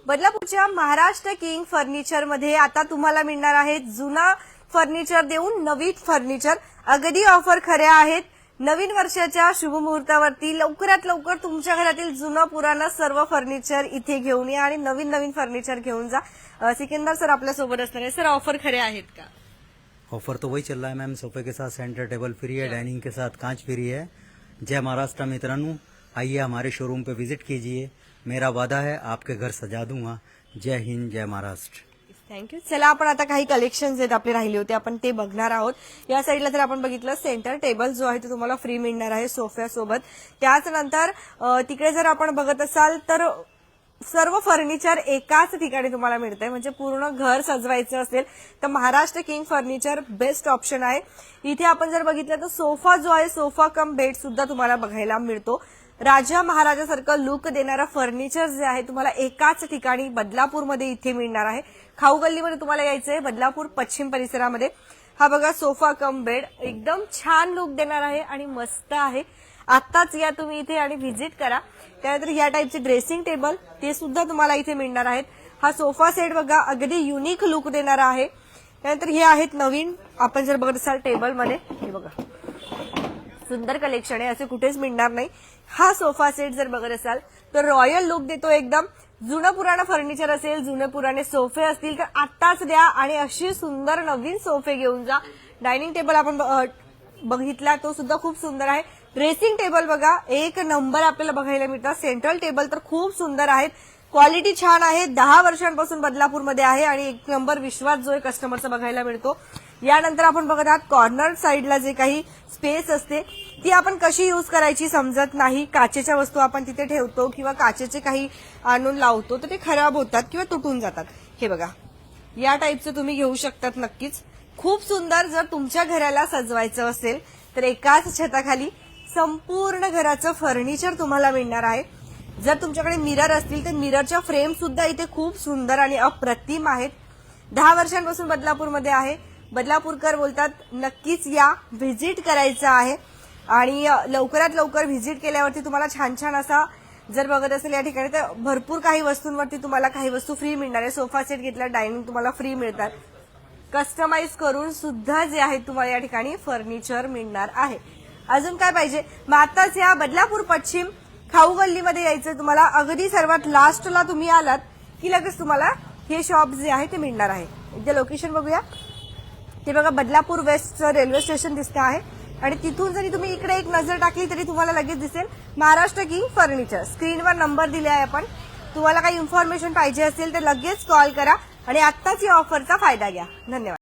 बदलापूरच्या Maharashtra king furniture मध्ये आता तुम्हाला मिळणार आहे जुना फर्निचर देऊन नवीन फर्निचर। अगदी ऑफर खऱ्या आहेत। नवीन वर्षाच्या शुभ मुहूर्तावरती लवकरात लवकर तुमच्या घरातील जुनं पुराणं सर्व फर्निचर इथे घेऊन या आणि नवीन नवीन फर्निचर घेऊन जा। सिकंदर सर आपल्या सोबत असणार आहे। सर ऑफर खरे आहेत का? ऑफर तो वही चल रहा है मैम, सोफे के साथ सेंटर टेबल फ्री है, डाइनिंग के साथ कांच फ्री है। जय महाराष्ट्र मित्रांनो, आइए हमारे शोरूम पे विजिट कीजिए। मेरा वादा है आपके घर सजा दूंगा। जय हिंद, जय महाराष्ट्र। थँक्यू। चला आपण आता काही कलेक्शन्स आहेत आपले राहिले होते आपण ते बघणार आहोत। या साईडला जर आपण बघितलं सेंटर टेबल जो आहे तो तुम्हाला फ्री मिळणार आहे सोफ्यासोबत। त्याचनंतर तिकडे जर आपण बघत असाल तर सर्व फर्निचर एकाच ठिकाणी तुम्हाला मिळतंय। म्हणजे पूर्ण घर सजवायचं असेल तर Maharashtra king furniture best option आहे। इथे आपण जर बघितलं तर सोफा जो आहे सोफा कम बेड सुद्धा तुम्हाला बघायला मिळतो। राजा महाराजासारखं लुक देणारा फर्निचर जे आहे तुम्हाला एकाच ठिकाणी बदलापूरमध्ये इथे मिळणार आहे। खाऊ गल्लीमध्ये तुम्हाला यायचंय बदलापूर पश्चिम परिसरामध्ये। हा बघा सोफा कम बेड एकदम छान लुक देणार आहे आणि मस्त आहे। आत्ताच या तुम्ही इथे आणि व्हिजिट करा। त्यानंतर या टाईपचे ड्रेसिंग टेबल ते सुद्धा तुम्हाला इथे मिळणार आहेत। हा सोफा सेट बघा अगदी युनिक लुक देणारा आहे। त्यानंतर हे आहेत नवीन आपण जर बघत असाल टेबल मध्ये हे बघा सुंदर कलेक्शन आहे, असे कुठेच मिळणार नाही। हा सोफा सेट जर बघत असाल तर रॉयल लुक देतो एकदम। जुनं पुराणं फर्निचर असेल, जुने पुराणे सोफे असतील तर आत्ताच द्या आणि अशी सुंदर नवीन सोफे घेऊन जा। डायनिंग टेबल आपण बघितला तो सुद्धा खूप सुंदर आहे। ड्रेसिंग टेबल बघा एक नंबर आपल्याला बघायला मिळतात। सेंट्रल टेबल तर खूप सुंदर आहेत, क्वालिटी छान आहे। 10 वर्षांपासून बदलापूरमध्ये आहे आणि एक नंबर विश्वास जो आहे कस्टमरचा बघायला मिळतो। यानंतर आपण बघत आहात कॉर्नर साईडला जे काही स्पेस असते ती आपण कशी यूज करायची समजत नाही। काचेच्या वस्तू आपण तिथे ठेवतो किंवा काचेचे काही आणून लावतो तर ते खराब होतात किंवा तुटून जातात। हे बघा या टाईपचं तुम्ही घेऊ शकतात नक्कीच। खूप सुंदर जर तुमच्या घराला सजवायचं असेल तर एकाच छताखाली संपूर्ण घराचं फर्निचर तुम्हाला मिळणार आहे। जर तुमच्याकडे मिरर असतील तर मिररच्या फ्रेम सुद्धा इथे खूप सुंदर आणि अप्रतिम आहेत। 10 वर्षांपासून बदलापूरमध्ये आहे। बदलापूरकर बोलतात नक्कीच या, व्हिजिट करायचं आहे आणि लवकरात लवकर व्हिजिट केल्यावरती तुम्हाला छान छान असा जर बघत असेल या ठिकाणी तर भरपूर काही वस्तूंवरती तुम्हाला काही वस्तू फ्री मिळणार आहे। सोफा सेट घेतला डायनिंग तुम्हाला फ्री मिळतात। कस्टमाइज करून सुद्धा जे आहे तुम्हाला या ठिकाणी फर्निचर मिळणार आहे। अजून काय पाहिजे मग आताच या बदलापूर पश्चिम खाऊ गल्लीमध्ये यायचं तुम्हाला। अगदी सर्वात लास्टला तुम्ही आलात की लगेच तुम्हाला हे शॉप जे आहे ते मिळणार आहे। इथे लोकेशन बघूया ते बघा बदलापूर वेस्ट रेल्वे स्टेशन दिसते आहे आणि तिथून जरी तुम्ही इकडे एक नजर टाकली तरी तुम्हाला लगेच दिसेल महाराष्ट्र किंग फर्निचर। स्क्रीनवर नंबर दिले आहे आपण। तुम्हाला काही इन्फॉर्मेशन पाहिजे असेल तर लगेच कॉल करा आणि आत्ताच या ऑफरचा फायदा घ्या। धन्यवाद।